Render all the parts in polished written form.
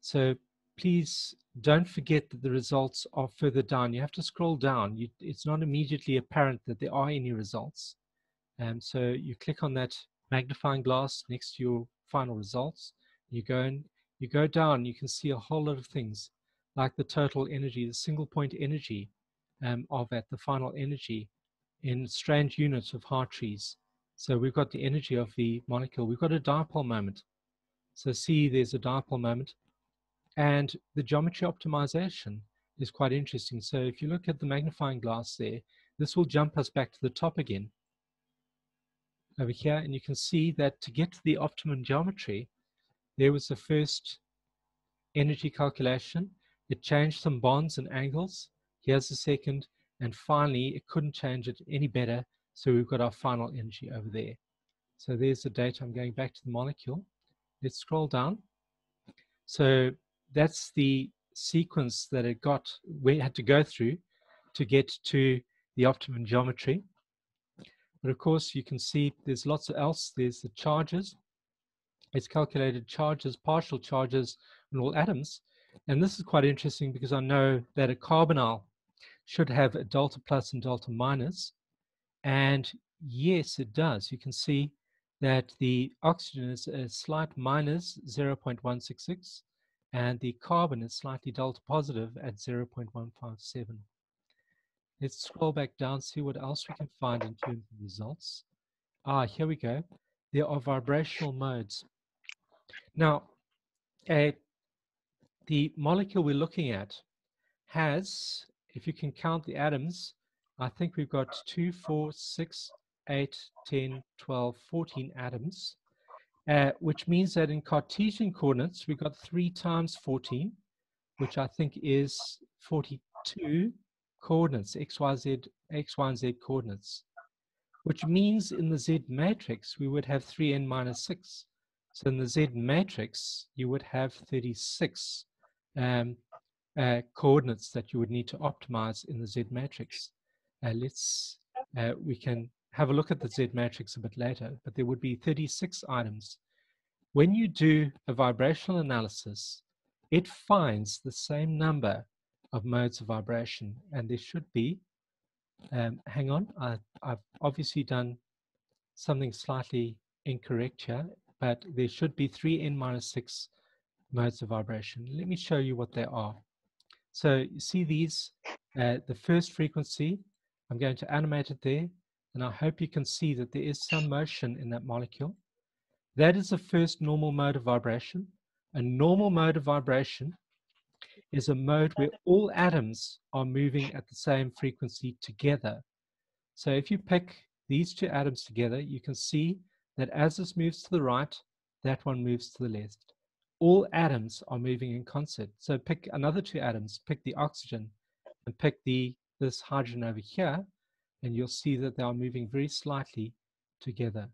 So please don't forget that the results are further down. You have to scroll down. It's not immediately apparent that there are any results. So you click on that magnifying glass next to your final results. You go down, you can see a whole lot of things like the total energy, the single point energy of at the final energy in strange units of Hartrees. So we've got the energy of the molecule. We've got a dipole moment. So see, there's a dipole moment. And the geometry optimization is quite interesting. So if you look at the magnifying glass there, this will jump us back to the top again over here. And you can see that to get to the optimum geometry, there was the first energy calculation. It changed some bonds and angles. Here's the second. And finally, it couldn't change it any better. So we've got our final energy over there. So there's the data. I'm going back to the molecule. Let's scroll down. So that's the sequence that it got, we had to go through to get to the optimum geometry. But of course, you can see there's lots else. There's the charges. It's calculated charges, partial charges on all atoms. And this is quite interesting because I know that a carbonyl should have a delta plus and delta minus. And yes, it does. You can see that the oxygen is a slight minus 0.166, and the carbon is slightly delta positive at 0.157. Let's scroll back down, see what else we can find in terms of results. Here we go. There are vibrational modes. Now, the molecule we're looking at has, if you can count the atoms, I think we've got 2, 4, 6, 8, 10, 12, 14 atoms, which means that in Cartesian coordinates, we've got 3 times 14, which I think is 42 coordinates, x, y, and z coordinates, which means in the Z matrix, we would have 3n minus 6. So in the Z matrix, you would have 36 coordinates that you would need to optimize in the Z matrix. We can have a look at the Z matrix a bit later, but there would be 36 items. When you do a vibrational analysis, it finds the same number of modes of vibration, and there should be, hang on, I've obviously done something slightly incorrect here, but there should be 3n minus 6 modes of vibration. Let me show you what they are. So you see these, the first frequency, I'm going to animate it there, and I hope you can see that there is some motion in that molecule. That is the first normal mode of vibration. A normal mode of vibration is a mode where all atoms are moving at the same frequency together. So if you pick these 2 atoms together, you can see that as this moves to the right, that one moves to the left. All atoms are moving in concert. So pick another 2 atoms, pick the oxygen, and pick this hydrogen over here, and you'll see that they are moving very slightly together.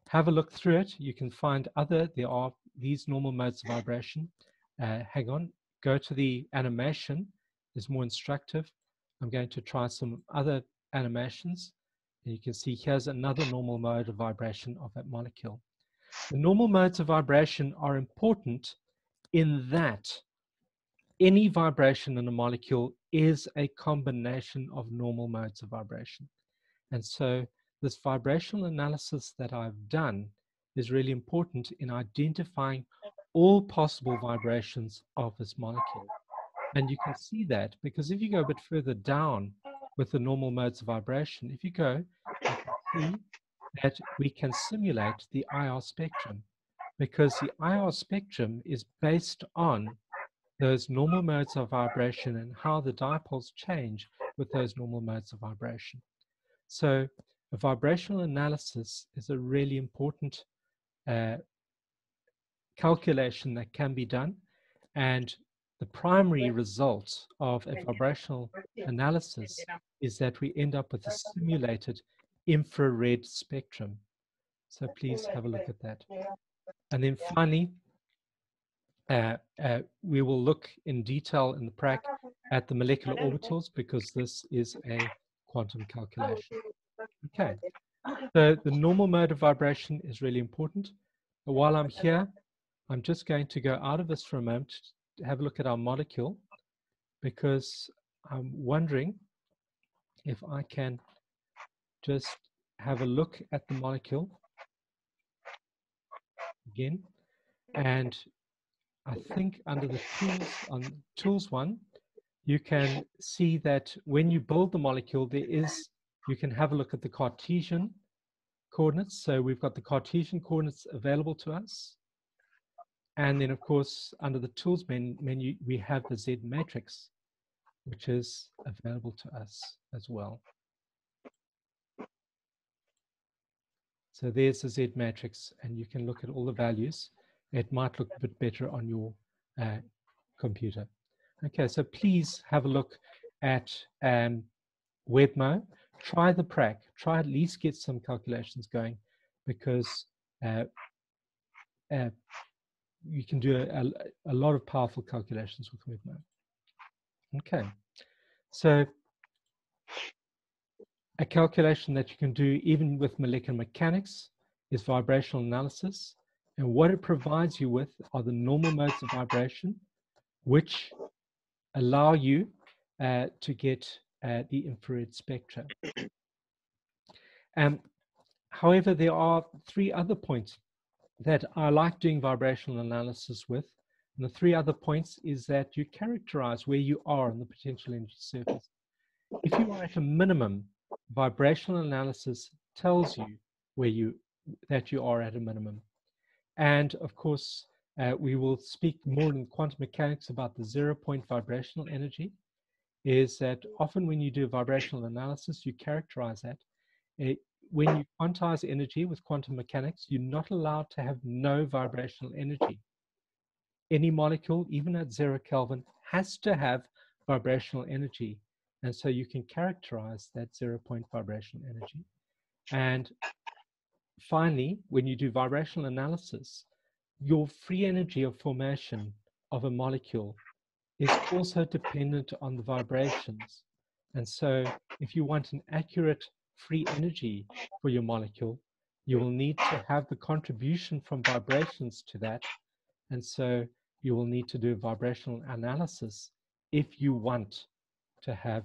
Have a look through it. You can find there are these normal modes of vibration. Hang on, go to the animation, it's more instructive. I'm going to try some other animations, and you can see here's another normal mode of vibration of that molecule. The normal modes of vibration are important in that any vibration in a molecule is a combination of normal modes of vibration. And so this vibrational analysis that I've done is really important in identifying all possible vibrations of this molecule. And you can see that because if you go a bit further down with the normal modes of vibration, if you go, you can see that we can simulate the IR spectrum, because the IR spectrum is based on those normal modes of vibration and how the dipoles change with those normal modes of vibration. So a vibrational analysis is a really important calculation that can be done, and the primary result of a vibrational analysis is that we end up with a simulated infrared spectrum. So please have a look at that. And then finally, we will look in detail in the prac at the molecular orbitals, because this is a quantum calculation. Okay, so the normal mode of vibration is really important. But while I'm here, I'm just going to go out of this for a moment have a look at our molecule, because I'm wondering if I can just have a look at the molecule again. And I think under the tools, on tools one, you can see that when you build the molecule, you can have a look at the Cartesian coordinates. So we've got the Cartesian coordinates available to us. And then, of course, under the tools menu, we have the Z matrix, which is available to us as well. So there's the Z matrix, and you can look at all the values. It might look a bit better on your computer. Okay, so please have a look at WebMo. Try the prac. Try at least get some calculations going, because you can do a lot of powerful calculations with WebMo. Okay, so a calculation that you can do even with molecular mechanics is vibrational analysis. And what it provides you with are the normal modes of vibration, which allow you to get the infrared spectra. However, there are 3 other points that I like doing vibrational analysis with. And the 3 other points is that you characterize where you are on the potential energy surface. If you are at a minimum, vibrational analysis tells you that you are at a minimum. And of course, we will speak more in quantum mechanics about the 0-point vibrational energy. Is that often when you do vibrational analysis, you characterize that. When you quantize energy with quantum mechanics, you're not allowed to have no vibrational energy. Any molecule, even at 0 Kelvin, has to have vibrational energy. And so you can characterize that 0-point vibrational energy. And finally, when you do vibrational analysis, your free energy of formation of a molecule is also dependent on the vibrations. And so if you want an accurate free energy for your molecule, you will need to have the contribution from vibrations to that. And so you will need to do vibrational analysis if you want to have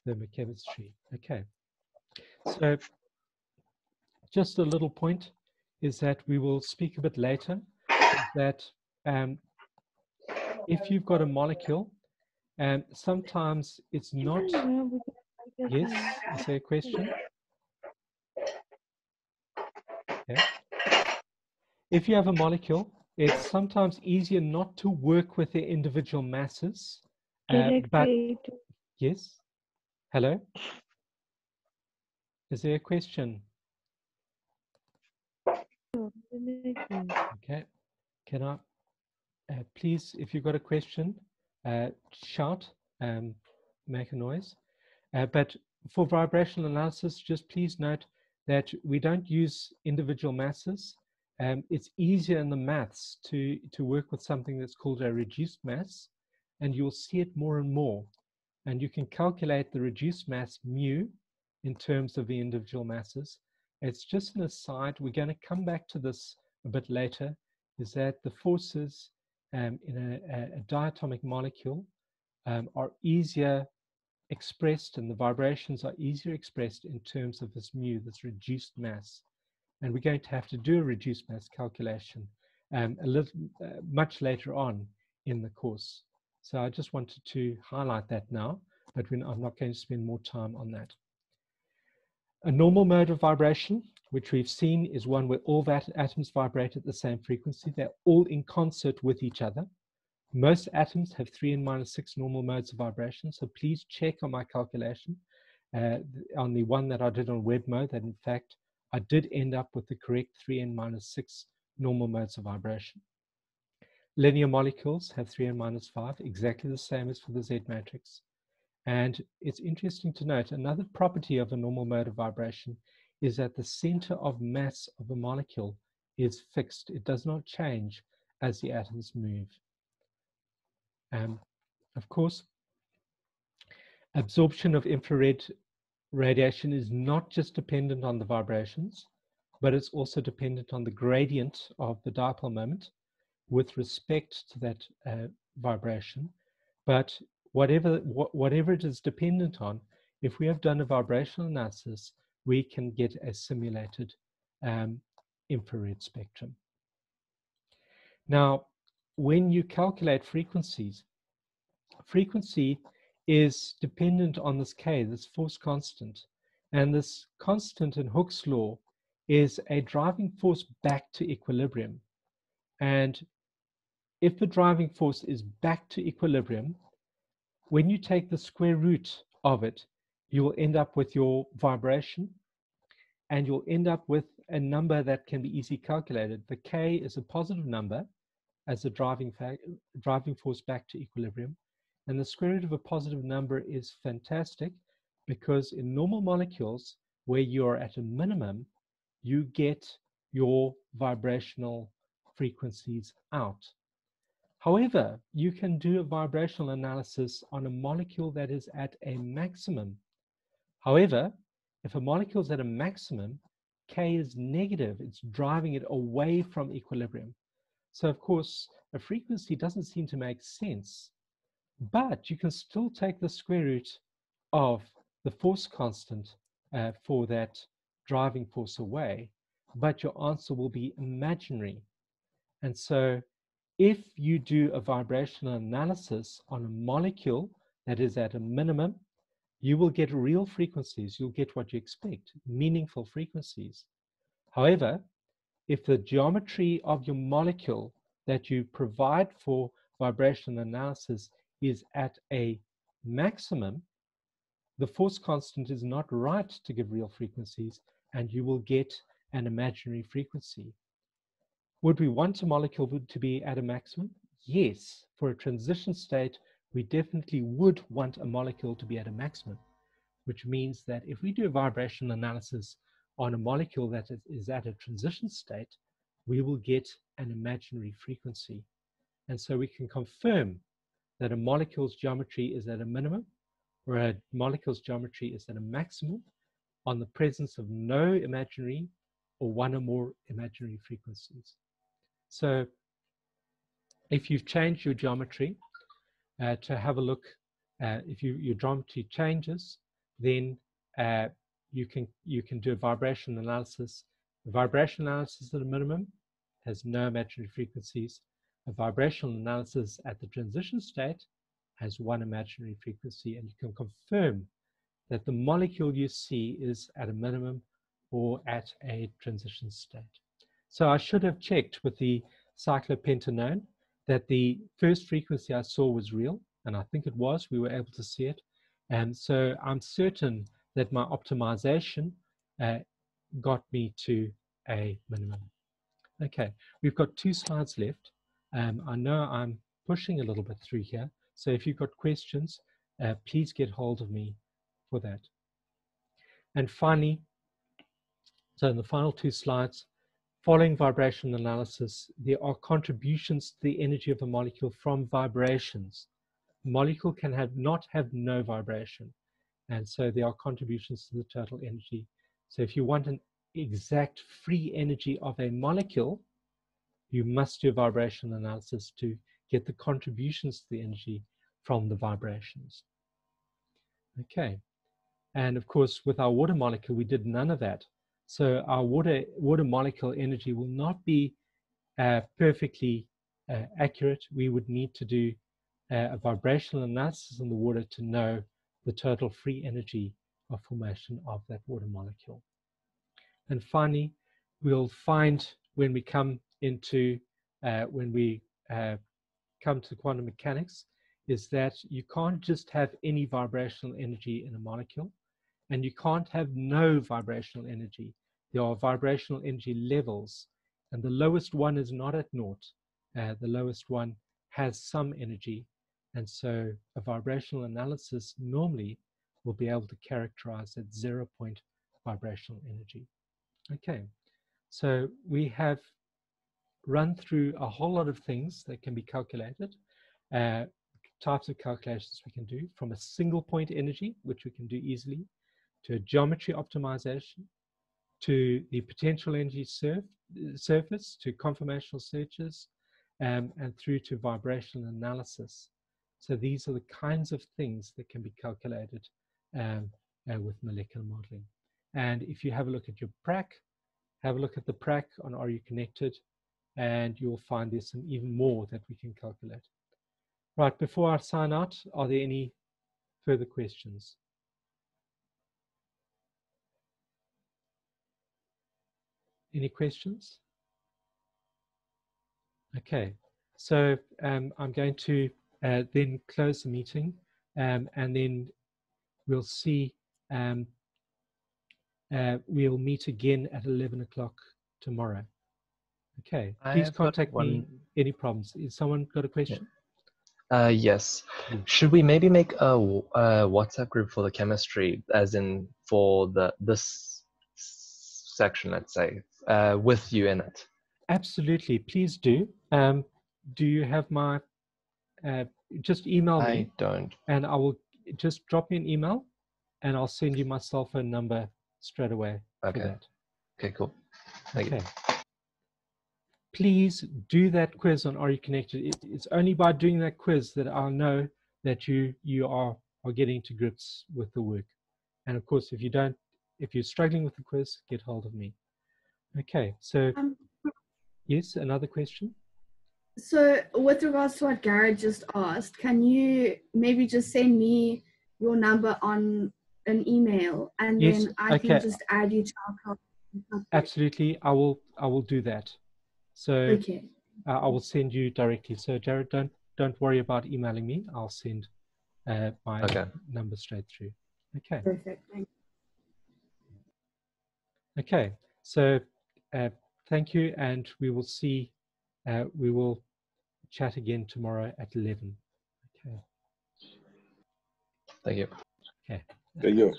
thermochemistry. Okay. So just a little point is that we will speak a bit later, that if you've got a molecule, sometimes it's not. Yes, is there a question? Yeah. If you have a molecule, it's sometimes easier not to work with their individual masses. But yes, hello. Is there a question? Okay. Can I please, if you've got a question, shout, make a noise. But for vibrational analysis, just please note that we don't use individual masses. It's easier in the maths to work with something that's called a reduced mass, and you'll see it more and more. And you can calculate the reduced mass mu in terms of the individual masses. It's just an aside. We're going to come back to this a bit later, is that the forces in a diatomic molecule are easier expressed, and the vibrations are easier expressed in terms of this mu, this reduced mass. And we're going to have to do a reduced mass calculation much later on in the course. So I just wanted to highlight that now, but I'm not going to spend more time on that. A normal mode of vibration, which we've seen, is one where all atoms vibrate at the same frequency. They're all in concert with each other. Most atoms have 3n-6 normal modes of vibration, so please check on my calculation on the one that I did on WebMo, that in fact I did end up with the correct 3n-6 normal modes of vibration. Linear molecules have 3n-5, exactly the same as for the Z matrix. And it's interesting to note, another property of a normal mode of vibration is that the center of mass of a molecule is fixed. It does not change as the atoms move. Of course, absorption of infrared radiation is not just dependent on the vibrations, but it's also dependent on the gradient of the dipole moment. with respect to that vibration, but whatever it is dependent on, if we have done a vibrational analysis, we can get a simulated infrared spectrum. Now, when you calculate frequencies, frequency is dependent on this K, this force constant. And this constant in Hooke's law is a driving force back to equilibrium. And if the driving force is back to equilibrium, when you take the square root of it, you will end up with your vibration, and you'll end up with a number that can be easily calculated. The K is a positive number as a driving force back to equilibrium. And the square root of a positive number is fantastic, because in normal molecules where you're at a minimum, you get your vibrational frequencies out. However, you can do a vibrational analysis on a molecule that is at a maximum. However, if a molecule is at a maximum, K is negative. It's driving it away from equilibrium. So, of course, a frequency doesn't seem to make sense. But you can still take the square root of the force constant for that driving force away, but your answer will be imaginary. And so if you do a vibrational analysis on a molecule that is at a minimum, you will get real frequencies. You'll get what you expect, meaningful frequencies. However, if the geometry of your molecule that you provide for vibrational analysis is at a maximum, the force constant is not right to give real frequencies, and you will get an imaginary frequency. Would we want a molecule to be at a maximum? Yes. For a transition state, we definitely would want a molecule to be at a maximum, which means that if we do a vibrational analysis on a molecule that is at a transition state, we will get an imaginary frequency. And so we can confirm that a molecule's geometry is at a minimum, or a molecule's geometry is at a maximum on the presence of no imaginary or one or more imaginary frequencies. So if you've changed your geometry to have a look, if your geometry changes, then you can do a vibration analysis. A vibration analysis at a minimum has no imaginary frequencies. A vibrational analysis at the transition state has one imaginary frequency, and you can confirm that the molecule you see is at a minimum or at a transition state. So I should have checked with the cyclopentanone that the first frequency I saw was real, and I think it was. We were able to see it. And so I'm certain that my optimization got me to a minimum. Okay, we've got 2 slides left. I know I'm pushing a little bit through here, so if you've got questions, please get hold of me for that. And finally, so in the final 2 slides, following vibration analysis, there are contributions to the energy of a molecule from vibrations. A molecule can not have no vibration, and so there are contributions to the total energy. So if you want an exact free energy of a molecule, you must do a vibrational analysis to get the contributions to the energy from the vibrations. Okay, and of course with our water molecule we did none of that. So our water molecule energy will not be perfectly accurate. We would need to do a vibrational analysis on the water to know the total free energy of formation of that water molecule. And finally, we'll find when we come into come to quantum mechanics is that you can't just have any vibrational energy in a molecule, and you can't have no vibrational energy. There are vibrational energy levels, and the lowest one is not at naught. The lowest one has some energy, and so a vibrational analysis normally will be able to characterize that 0 point vibrational energy. Okay, so we have run through a whole lot of things that can be calculated, types of calculations we can do, from a single point energy, which we can do easily, to a geometry optimization, to the potential energy surface, to conformational searches, and through to vibrational analysis. So these are the kinds of things that can be calculated with molecular modeling. And if you have a look at your prac, have a look at the prac on Are You Connected, and you'll find there's some even more that we can calculate. Right, before I sign out, are there any further questions? Any questions? Okay, so I'm going to then close the meeting, and then we'll see, we'll meet again at 11 o'clock tomorrow. Okay, please contact me any problems. Is someone got a question? Yes. Yes. Should we maybe make a WhatsApp group for the chemistry, as in for this section, let's say, with you in it? Absolutely, please do. Do you have my, just email me. I don't. And I will just drop me an email, and I'll send you my cell phone number straight away for that. Okay, cool. Thank you. Please do that quiz on Are You Connected? It's only by doing that quiz that I'll know that you are getting to grips with the work. And of course, if you're struggling with the quiz, get hold of me. Okay, so yes, another question? So with regards to what Garrett just asked, can you maybe just send me your number on an email, and yes, then I can just add you to our club? Absolutely, I will do that. So okay. I will send you directly. So Jared, don't worry about emailing me. I'll send my number straight through. Okay. Perfect. Thank you. Okay. So thank you, and we will see. We will chat again tomorrow at 11. Okay. Thank you. Okay. Thank you.